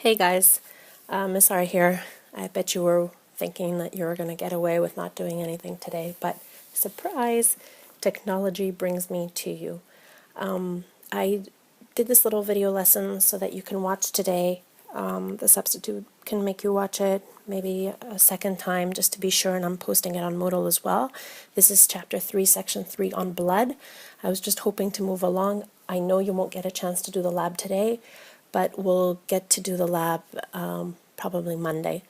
Hey guys, Miss R here. I bet you were thinking that you were going to get away with not doing anything today, but surprise, technology brings me to you. I did this little video lesson so that you can watch today. The substitute can make you watch it maybe a second time just to be sure, and I'm posting it on Moodle as well. This is Chapter 3, Section 3 on blood. I was just hoping to move along. I know you won't get a chance to do the lab today, but we'll get to do the lab probably Monday.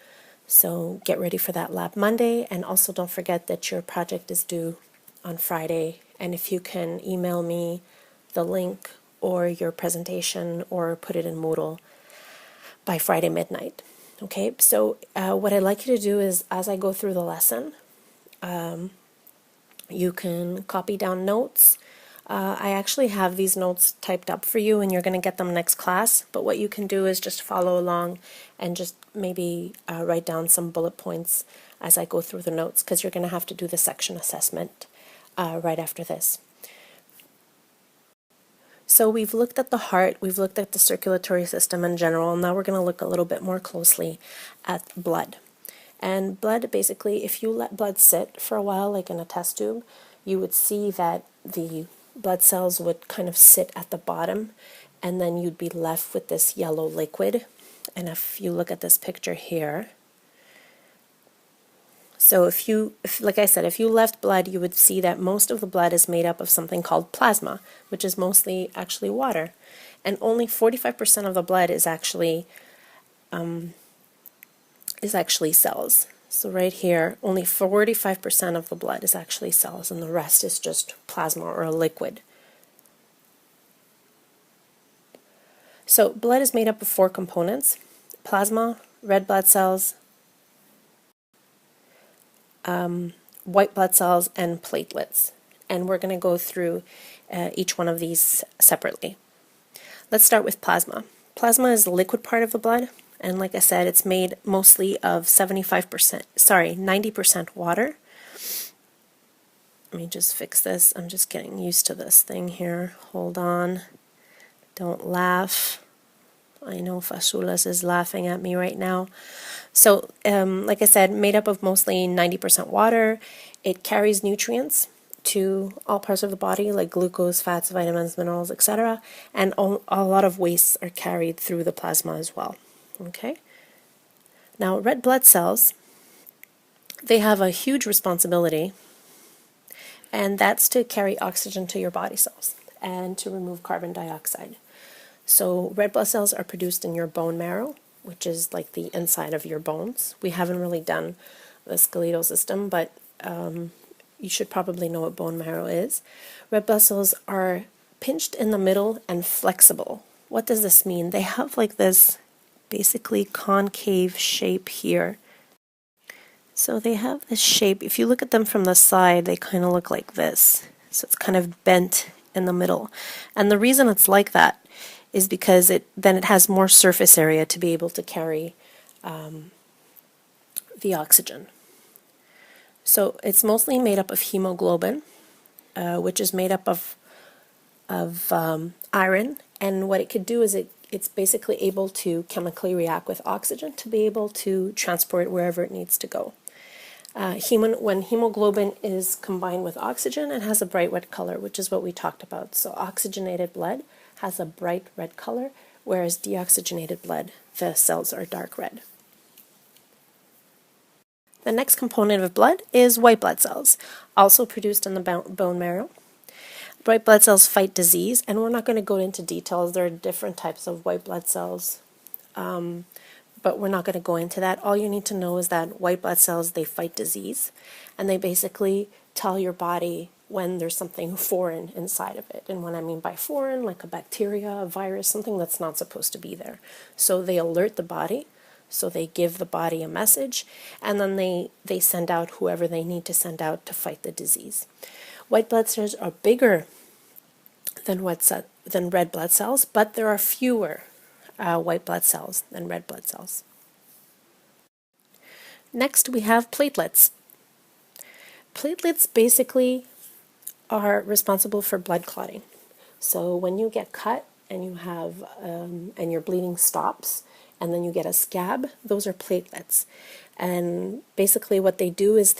So get ready for that lab Monday, and also don't forget that your project is due on Friday, and if you can email me the link or your presentation or put it in Moodle by Friday midnight. Okay, so what I'd like you to do is, as I go through the lesson, you can copy down notes. I actually have these notes typed up for you, and you're going to get them next class, but what you can do is just follow along and just maybe write down some bullet points as I go through the notes, because you're going to have to do the section assessment right after this. So we've looked at the heart, we've looked at the circulatory system in general, and now we're going to look a little bit more closely at blood. And blood, basically, if you let blood sit for a while, like in a test tube, you would see that the blood cells would kind of sit at the bottom, and then you'd be left with this yellow liquid. And if you look at this picture here, so like I said, if you left blood, you would see that most of the blood is made up of something called plasma, which is mostly actually water, and only 45% of the blood is actually cells. So right here, only 45% of the blood is actually cells, and the rest is just plasma or a liquid. So blood is made up of 4 components: plasma, red blood cells, white blood cells, and platelets. And we're going to go through each one of these separately. Let's start with plasma. Plasma is the liquid part of the blood, and like I said, it's made mostly of 90% water. Let me just fix this. I'm just getting used to this thing here. Hold on. Don't laugh. I know Fasulas is laughing at me right now. So, like I said, made up of mostly 90% water. It carries nutrients to all parts of the body, like glucose, fats, vitamins, minerals, etc. And a lot of wastes are carried through the plasma as well. Okay? Now, red blood cells, they have a huge responsibility, and that's to carry oxygen to your body cells and to remove carbon dioxide. So red blood cells are produced in your bone marrow, which is like the inside of your bones. We haven't really done the skeletal system, but you should probably know what bone marrow is. Red blood cells are pinched in the middle and flexible. What does this mean? They have like this basically concave shape here. So they have this shape. If you look at them from the side, they kind of look like this. So it's kind of bent in the middle. And the reason it's like that is because it has more surface area to be able to carry the oxygen. So it's mostly made up of hemoglobin, which is made up of iron, and what it could do is it's basically able to chemically react with oxygen to be able to transport it wherever it needs to go. When hemoglobin is combined with oxygen, it has a bright red color, which is what we talked about. So oxygenated blood has a bright red color, whereas deoxygenated blood, the cells are dark red. The next component of blood is white blood cells, also produced in the bone marrow. White blood cells fight disease, and we're not going to go into details. There are different types of white blood cells, but we're not going to go into that. All you need to know is that white blood cells, they fight disease, and they basically tell your body when there's something foreign inside of it. And what I mean by foreign, like a bacteria, a virus, something that's not supposed to be there. So they alert the body, so they give the body a message, and then they send out whoever they need to send out to fight the disease. White blood cells are bigger than red blood cells, but there are fewer white blood cells than red blood cells. Next, we have platelets. Platelets basically are responsible for blood clotting. So when you get cut and you have and your bleeding stops and then you get a scab. Those are platelets. And basically what they do is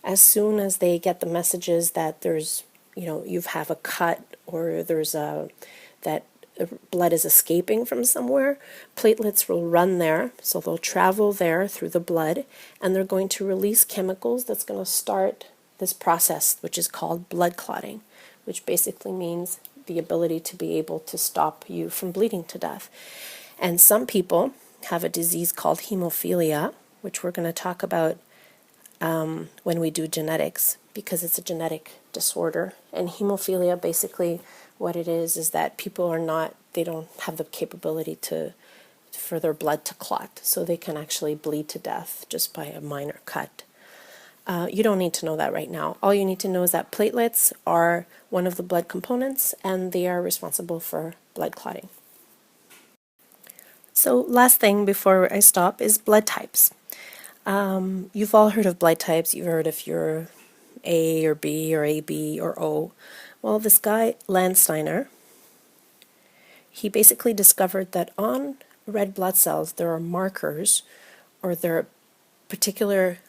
as soon as they get the messages that there's, you have a cut, or that blood is escaping from somewhere, platelets will run there. So they'll travel there through the blood, and they're going to release chemicals that's going to start this process, which is called blood clotting, which basically means the ability to be able to stop you from bleeding to death. And some people have a disease called hemophilia, which we're going to talk about when we do genetics, because it's a genetic disorder. And hemophilia, basically what it is that people they don't have the capability for their blood to clot, so they can actually bleed to death just by a minor cut. You don't need to know that right now. All you need to know is that platelets are one of the blood components, and they are responsible for blood clotting. So last thing before I stop is blood types. You've all heard of blood types. You've heard if you're A or B or AB or O. Well, this guy, Landsteiner, he basically discovered that on red blood cells there are markers, or there are particular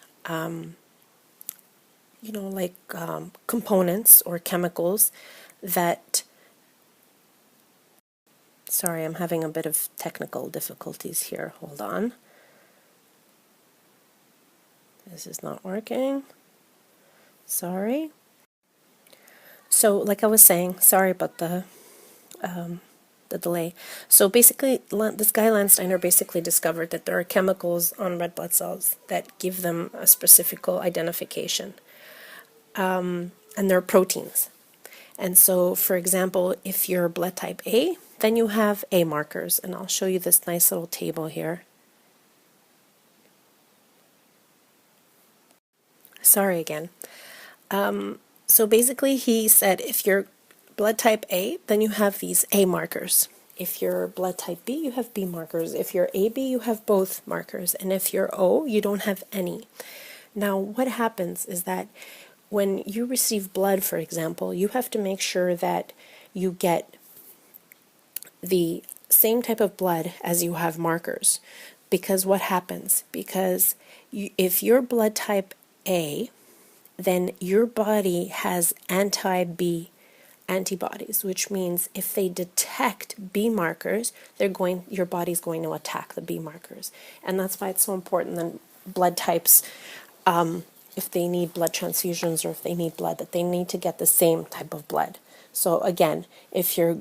components or chemicals that, sorry, I'm having a bit of technical difficulties here, hold on. This is not working. Sorry. So, like I was saying, sorry about the delay. So basically, this guy Landsteiner basically discovered that there are chemicals on red blood cells that give them a specific identification. And they're proteins. And so, for example, if you're blood type A, then you have A markers. And I'll show you this nice little table here. Sorry again. So basically he said if you're blood type A, then you have these A markers. If you're blood type B, you have B markers. If you're AB, you have both markers. And if you're O, you don't have any. Now, what happens is that when you receive blood, for example, you have to make sure that you get the same type of blood as you have markers. Because what happens? Because if you're blood type A, then your body has anti-B antibodies, which means if they detect B markers, your body's going to attack the B markers. And that's why it's so important that blood types, if they need blood transfusions or if they need blood, that they need to get the same type of blood. So again, if you're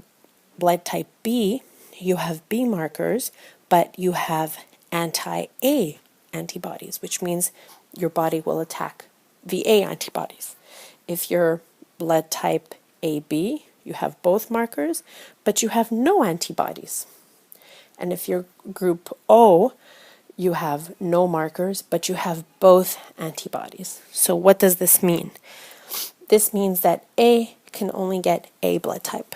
blood type B, you have B markers, but you have anti-A antibodies, which means your body will attack the A antibodies. If you're blood type AB, you have both markers, but you have no antibodies. And if you're group O, you have no markers, but you have both antibodies. So what does this mean? This means that A can only get A blood type.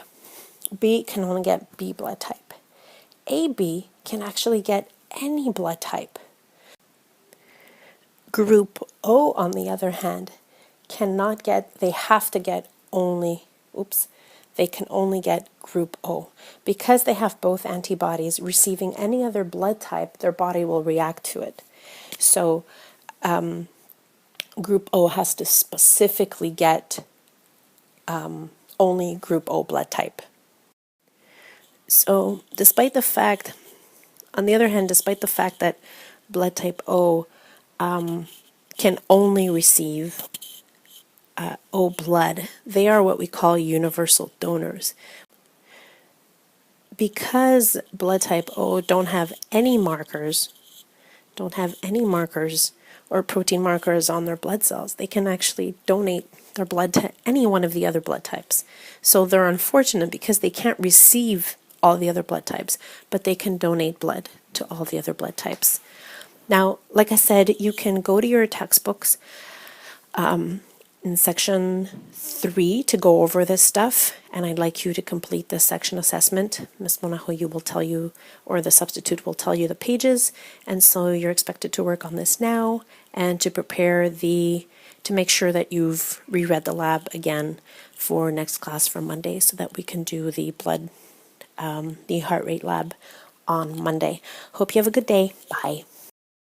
B can only get B blood type. AB can actually get any blood type. Group O, on the other hand, they have to get only, they can only get group O. Because they have both antibodies, receiving any other blood type, their body will react to it. So group O has to specifically get only group O blood type. So despite the fact that blood type O can only receive O blood, they are what we call universal donors. Because blood type O don't have any markers or protein markers on their blood cells, they can actually donate their blood to any one of the other blood types. So they're unfortunate because they can't receive all the other blood types, but they can donate blood to all the other blood types. Now, like I said, you can go to your textbooks in section 3 to go over this stuff, and I'd like you to complete this section assessment. Ms. Monajo will tell you, or the substitute will tell you the pages, and so you're expected to work on this now and to prepare to make sure that you've reread the lab again for next class for Monday so that we can do the blood, the heart rate lab on Monday. Hope you have a good day. Bye.